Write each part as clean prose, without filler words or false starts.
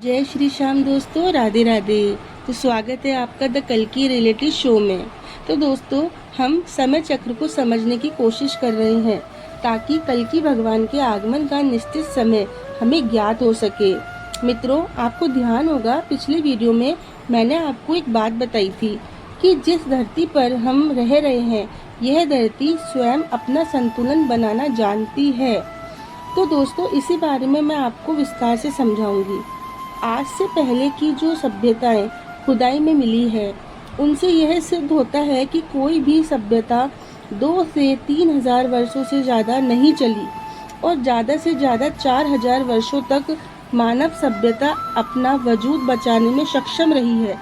जय श्री श्याम दोस्तों, राधे राधे। तो स्वागत है आपका द कल्कि रियलिटी शो में। तो दोस्तों, हम समय चक्र को समझने की कोशिश कर रहे हैं ताकि कल्कि भगवान के आगमन का निश्चित समय हमें ज्ञात हो सके। मित्रों, आपको ध्यान होगा पिछले वीडियो में मैंने आपको एक बात बताई थी कि जिस धरती पर हम रह रहे हैं, यह धरती स्वयं अपना संतुलन बनाना जानती है। तो दोस्तों, इसी बारे में मैं आपको विस्तार से समझाऊंगी। आज से पहले की जो सभ्यताएं खुदाई में मिली है, उनसे यह सिद्ध होता है कि कोई भी सभ्यता 2 से 3 हजार वर्षों से ज़्यादा नहीं चली और ज़्यादा से ज़्यादा 4,000 वर्षों तक मानव सभ्यता अपना वजूद बचाने में सक्षम रही है।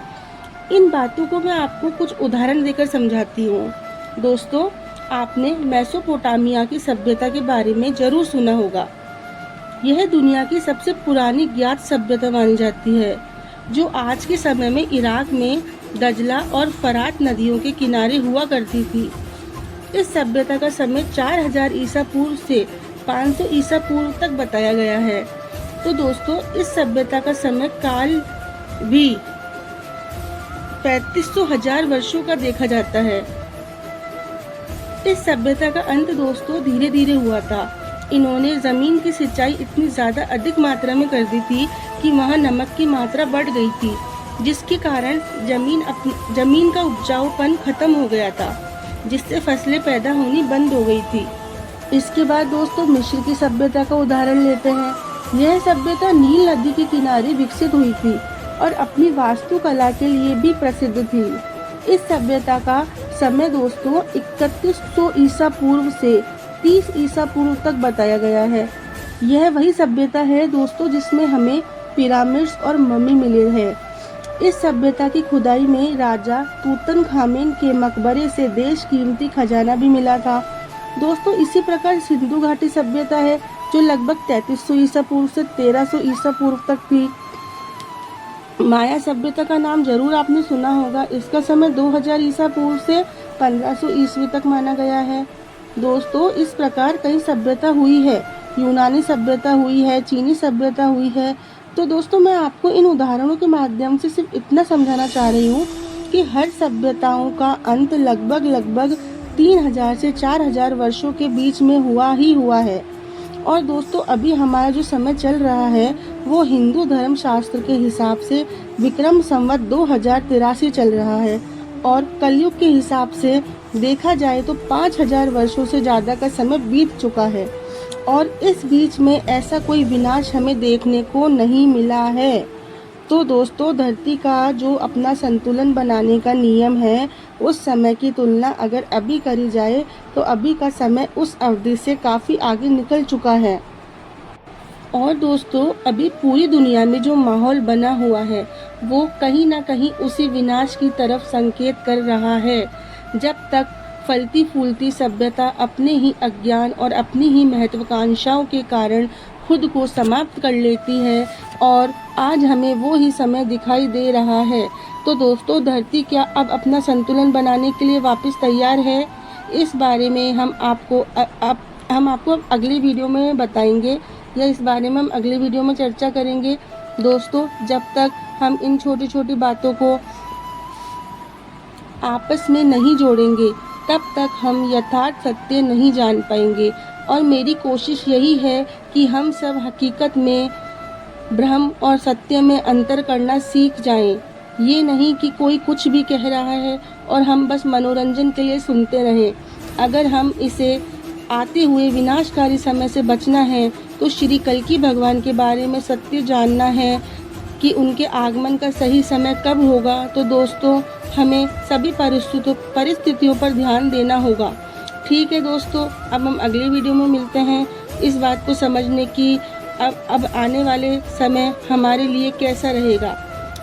इन बातों को मैं आपको कुछ उदाहरण देकर समझाती हूँ। दोस्तों, आपने मेसोपोटामिया की सभ्यता के बारे में जरूर सुना होगा। यह दुनिया की सबसे पुरानी ज्ञात सभ्यता मानी जाती है, जो आज के समय में इराक में दजला और फरात नदियों के किनारे हुआ करती थी। इस सभ्यता का समय 4000 ईसा पूर्व से 500 ईसा पूर्व तक बताया गया है। तो दोस्तों, इस सभ्यता का समय काल भी 3500 वर्षों का देखा जाता है। इस सभ्यता का अंत दोस्तों धीरे धीरे हुआ था। इन्होंने जमीन की सिंचाई इतनी ज्यादा अधिक मात्रा में कर दी थी कि वहाँ नमक की मात्रा बढ़ गई थी, जिसके कारण जमीन का उपजाऊपन खत्म हो गया था, जिससे फसलें पैदा होनी बंद हो गई थी। इसके बाद दोस्तों, मिस्र की सभ्यता का उदाहरण लेते हैं। यह सभ्यता नील नदी के किनारे विकसित हुई थी और अपनी वास्तुकला के लिए भी प्रसिद्ध थी। इस सभ्यता का समय दोस्तों 3100 ईसा पूर्व से 30 ईसा पूर्व तक बताया गया है। यह वही सभ्यता है दोस्तों जिसमें हमें पिरामिड्स और मम्मी मिले हैं। इस सभ्यता की खुदाई में राजा तूतनखामेन के मकबरे से देश कीमती खजाना भी मिला था। दोस्तों, इसी प्रकार सिंधु घाटी सभ्यता है, जो लगभग 3300 ईसा पूर्व से 1300 ईसा पूर्व तक थी। माया सभ्यता का नाम जरूर आपने सुना होगा। इसका समय 2000 ईसा पूर्व से 1500 ईस्वी तक माना गया है। दोस्तों, इस प्रकार कई सभ्यता हुई है। यूनानी सभ्यता हुई है, चीनी सभ्यता हुई है। तो दोस्तों, मैं आपको इन उदाहरणों के माध्यम से सिर्फ इतना समझाना चाह रही हूँ कि हर सभ्यताओं का अंत लगभग 3000 से 4000 वर्षों के बीच में हुआ ही हुआ है। और दोस्तों, अभी हमारा जो समय चल रहा है वो हिंदू धर्म शास्त्र के हिसाब से विक्रम संवत 2083 चल रहा है और कलयुग के हिसाब से देखा जाए तो 5000 वर्षों से ज़्यादा का समय बीत चुका है और इस बीच में ऐसा कोई विनाश हमें देखने को नहीं मिला है। तो दोस्तों, धरती का जो अपना संतुलन बनाने का नियम है, उस समय की तुलना अगर अभी करी जाए तो अभी का समय उस अवधि से काफ़ी आगे निकल चुका है। और दोस्तों, अभी पूरी दुनिया में जो माहौल बना हुआ है वो कहीं ना कहीं उसी विनाश की तरफ संकेत कर रहा है। जब तक फलती फूलती सभ्यता अपने ही अज्ञान और अपनी ही महत्वाकांक्षाओं के कारण खुद को समाप्त कर लेती है और आज हमें वो ही समय दिखाई दे रहा है। तो दोस्तों, धरती क्या अब अपना संतुलन बनाने के लिए वापस तैयार है? इस बारे में हम आपको अगली वीडियो में बताएंगे या इस बारे में हम अगली वीडियो में चर्चा करेंगे। दोस्तों, जब तक हम इन छोटी छोटी बातों को आपस में नहीं जोड़ेंगे, तब तक हम यथार्थ सत्य नहीं जान पाएंगे। और मेरी कोशिश यही है कि हम सब हकीकत में भ्रम और सत्य में अंतर करना सीख जाएं। ये नहीं कि कोई कुछ भी कह रहा है और हम बस मनोरंजन के लिए सुनते रहें। अगर हम इसे आते हुए विनाशकारी समय से बचना है तो श्री कल्कि भगवान के बारे में सत्य जानना है कि उनके आगमन का सही समय कब होगा। तो दोस्तों, हमें सभी परिस्थितियों पर ध्यान देना होगा। ठीक है दोस्तों, अब हम अगले वीडियो में मिलते हैं इस बात को समझने की अब आने वाले समय हमारे लिए कैसा रहेगा।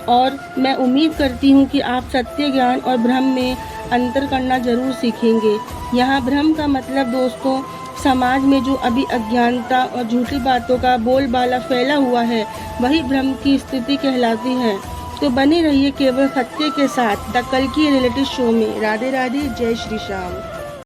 और मैं उम्मीद करती हूँ कि आप सत्य, ज्ञान और भ्रम में अंतर करना जरूर सीखेंगे। यहाँ भ्रम का मतलब दोस्तों, समाज में जो अभी अज्ञानता और झूठी बातों का बोलबाला फैला हुआ है, वही भ्रम की स्थिति कहलाती है। तो बने रहिए केवल सत्य के साथ द कल्कि रियलिटी शो में। राधे राधे, जय श्री श्याम।